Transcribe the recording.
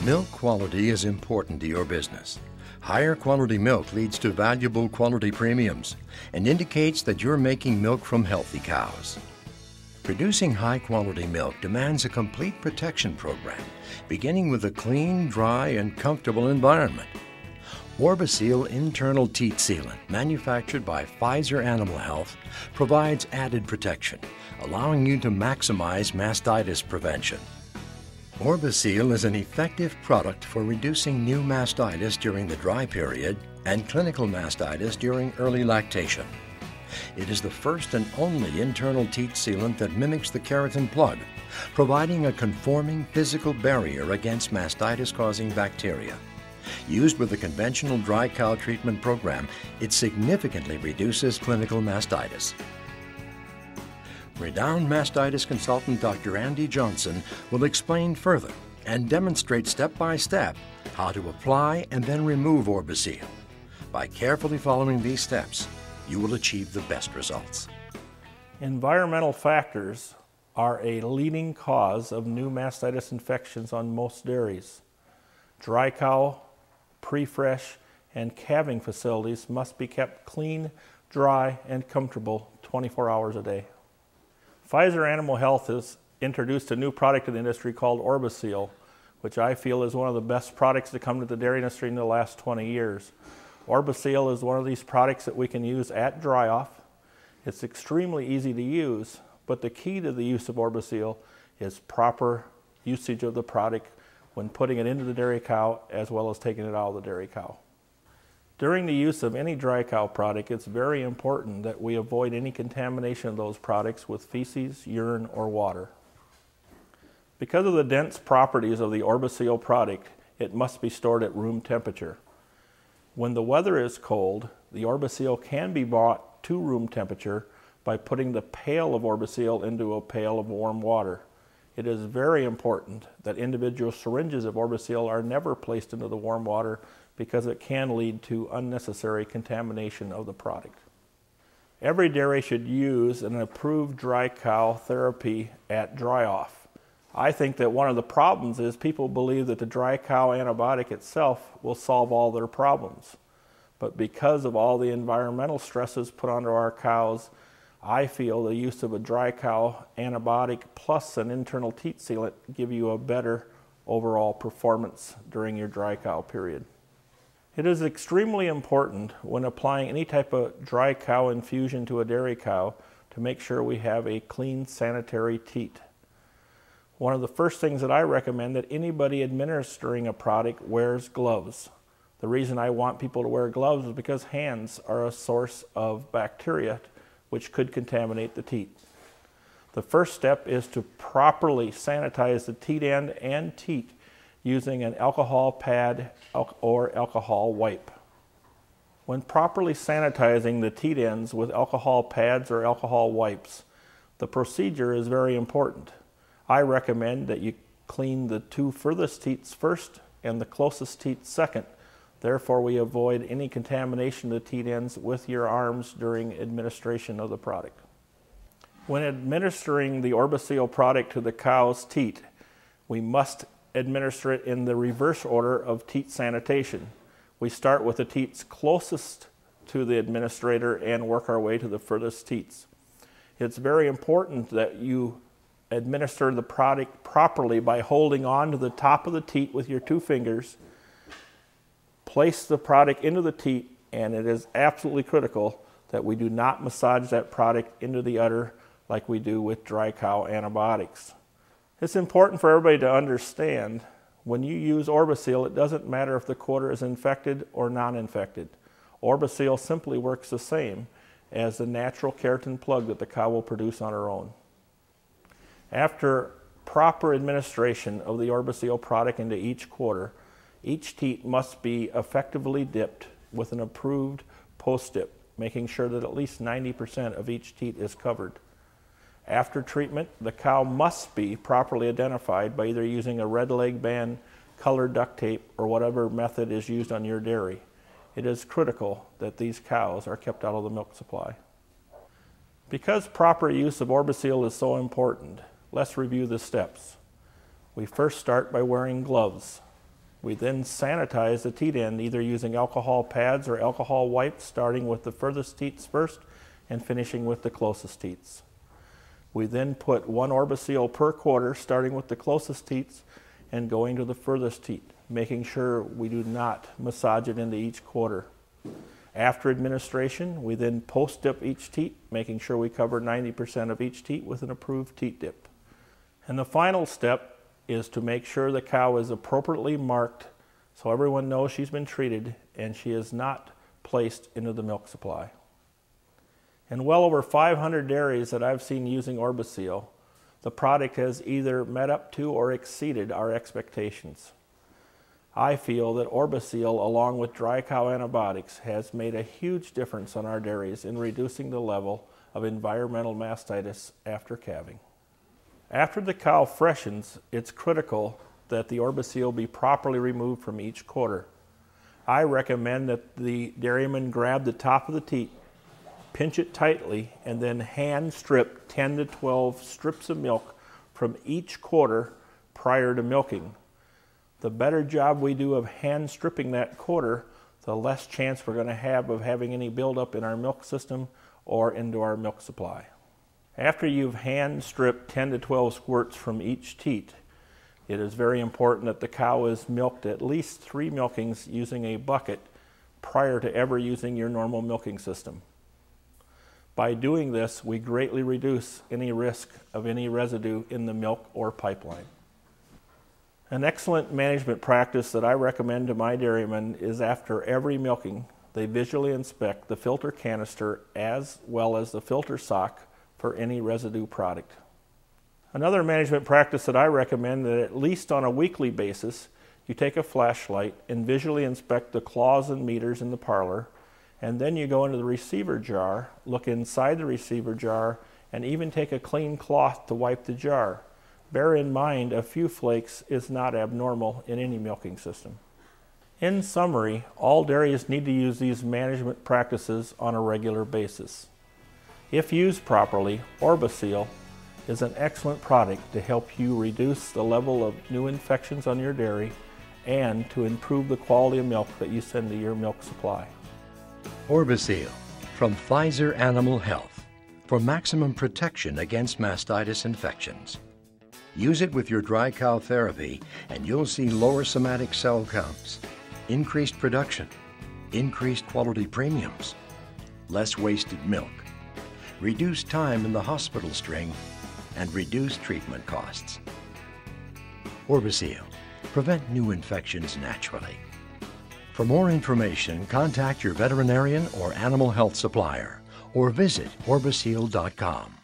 Milk quality is important to your business. Higher quality milk leads to valuable quality premiums and indicates that you're making milk from healthy cows. Producing high quality milk demands a complete protection program, beginning with a clean, dry, and comfortable environment. Orbeseal internal teat sealant, manufactured by Pfizer Animal Health, provides added protection, allowing you to maximize mastitis prevention. Orbeseal is an effective product for reducing new mastitis during the dry period and clinical mastitis during early lactation. It is the first and only internal teat sealant that mimics the keratin plug, providing a conforming physical barrier against mastitis-causing bacteria. Used with the conventional dry cow treatment program, it significantly reduces clinical mastitis. Renowned mastitis consultant Dr. Andy Johnson will explain further and demonstrate step-by-step how to apply and then remove Orbeseal. By carefully following these steps, you will achieve the best results. Environmental factors are a leading cause of new mastitis infections on most dairies. Dry cow, pre-fresh, and calving facilities must be kept clean, dry, and comfortable 24 hours a day. Pfizer Animal Health has introduced a new product in the industry called Orbeseal, which I feel is one of the best products to come to the dairy industry in the last 20 years. Orbeseal is one of these products that we can use at dry off. It's extremely easy to use, but the key to the use of Orbeseal is proper usage of the product when putting it into the dairy cow as well as taking it out of the dairy cow. During the use of any dry cow product, it's very important that we avoid any contamination of those products with feces, urine, or water. Because of the dense properties of the Orbeseal product, it must be stored at room temperature. When the weather is cold, the Orbeseal can be brought to room temperature by putting the pail of Orbeseal into a pail of warm water. It is very important that individual syringes of Orbeseal are never placed into the warm water because it can lead to unnecessary contamination of the product. Every dairy should use an approved dry cow therapy at dry off. I think that one of the problems is people believe that the dry cow antibiotic itself will solve all their problems. But because of all the environmental stresses put onto our cows, I feel the use of a dry cow antibiotic plus an internal teat sealant give you a better overall performance during your dry cow period. It is extremely important when applying any type of dry cow infusion to a dairy cow to make sure we have a clean sanitary teat. One of the first things that I recommend that anybody administering a product wears gloves. The reason I want people to wear gloves is because hands are a source of bacteria which could contaminate the teat. The first step is to properly sanitize the teat end and teat using an alcohol pad or alcohol wipe. When properly sanitizing the teat ends with alcohol pads or alcohol wipes, the procedure is very important. I recommend that you clean the two furthest teats first and the closest teat second. Therefore, we avoid any contamination of the teat ends with your arms during administration of the product. When administering the Orbeseal product to the cow's teat, we must administer it in the reverse order of teat sanitation. We start with the teats closest to the administrator and work our way to the furthest teats. It's very important that you administer the product properly by holding on to the top of the teat with your two fingers. Place the product into the teat, and it is absolutely critical that we do not massage that product into the udder like we do with dry cow antibiotics. It's important for everybody to understand when you use Orbeseal, it doesn't matter if the quarter is infected or non-infected. Orbeseal simply works the same as the natural keratin plug that the cow will produce on her own. After proper administration of the Orbeseal product into each quarter, each teat must be effectively dipped with an approved post-dip, making sure that at least 90% of each teat is covered. After treatment, the cow must be properly identified by either using a red leg band, colored duct tape, or whatever method is used on your dairy. It is critical that these cows are kept out of the milk supply. Because proper use of Orbeseal is so important, let's review the steps. We first start by wearing gloves. We then sanitize the teat end, either using alcohol pads or alcohol wipes, starting with the furthest teats first and finishing with the closest teats. We then put 1 Orbeseal per quarter, starting with the closest teats and going to the furthest teat, making sure we do not massage it into each quarter. After administration, we then post-dip each teat, making sure we cover 90% of each teat with an approved teat dip. And the final step is to make sure the cow is appropriately marked so everyone knows she's been treated and she is not placed into the milk supply. In well over 500 dairies that I've seen using Orbeseal, the product has either met up to or exceeded our expectations. I feel that Orbeseal, along with dry cow antibiotics, has made a huge difference on our dairies in reducing the level of environmental mastitis after calving. After the cow freshens, it's critical that the Orbeseal be properly removed from each quarter. I recommend that the dairyman grab the top of the teat, pinch it tightly, and then hand strip 10 to 12 strips of milk from each quarter prior to milking. The better job we do of hand stripping that quarter, the less chance we're going to have of having any buildup in our milk system or into our milk supply. After you've hand stripped 10 to 12 squirts from each teat, it is very important that the cow is milked at least 3 milkings using a bucket prior to ever using your normal milking system. By doing this, we greatly reduce any risk of any residue in the milk or pipeline. An excellent management practice that I recommend to my dairymen is after every milking, they visually inspect the filter canister as well as the filter sock for any residue product. Another management practice that I recommend that at least on a weekly basis, you take a flashlight and visually inspect the claws and meters in the parlor, and then you go into the receiver jar, look inside the receiver jar, and even take a clean cloth to wipe the jar. Bear in mind, a few flakes is not abnormal in any milking system. In summary, all dairies need to use these management practices on a regular basis. If used properly, Orbeseal is an excellent product to help you reduce the level of new infections on your dairy and to improve the quality of milk that you send to your milk supply. Orbeseal from Pfizer Animal Health for maximum protection against mastitis infections. Use it with your dry cow therapy and you'll see lower somatic cell counts, increased production, increased quality premiums, less wasted milk, reduced time in the hospital string, and reduced treatment costs. Orbeseal, prevent new infections naturally. For more information, contact your veterinarian or animal health supplier or visit Orbeseal.com.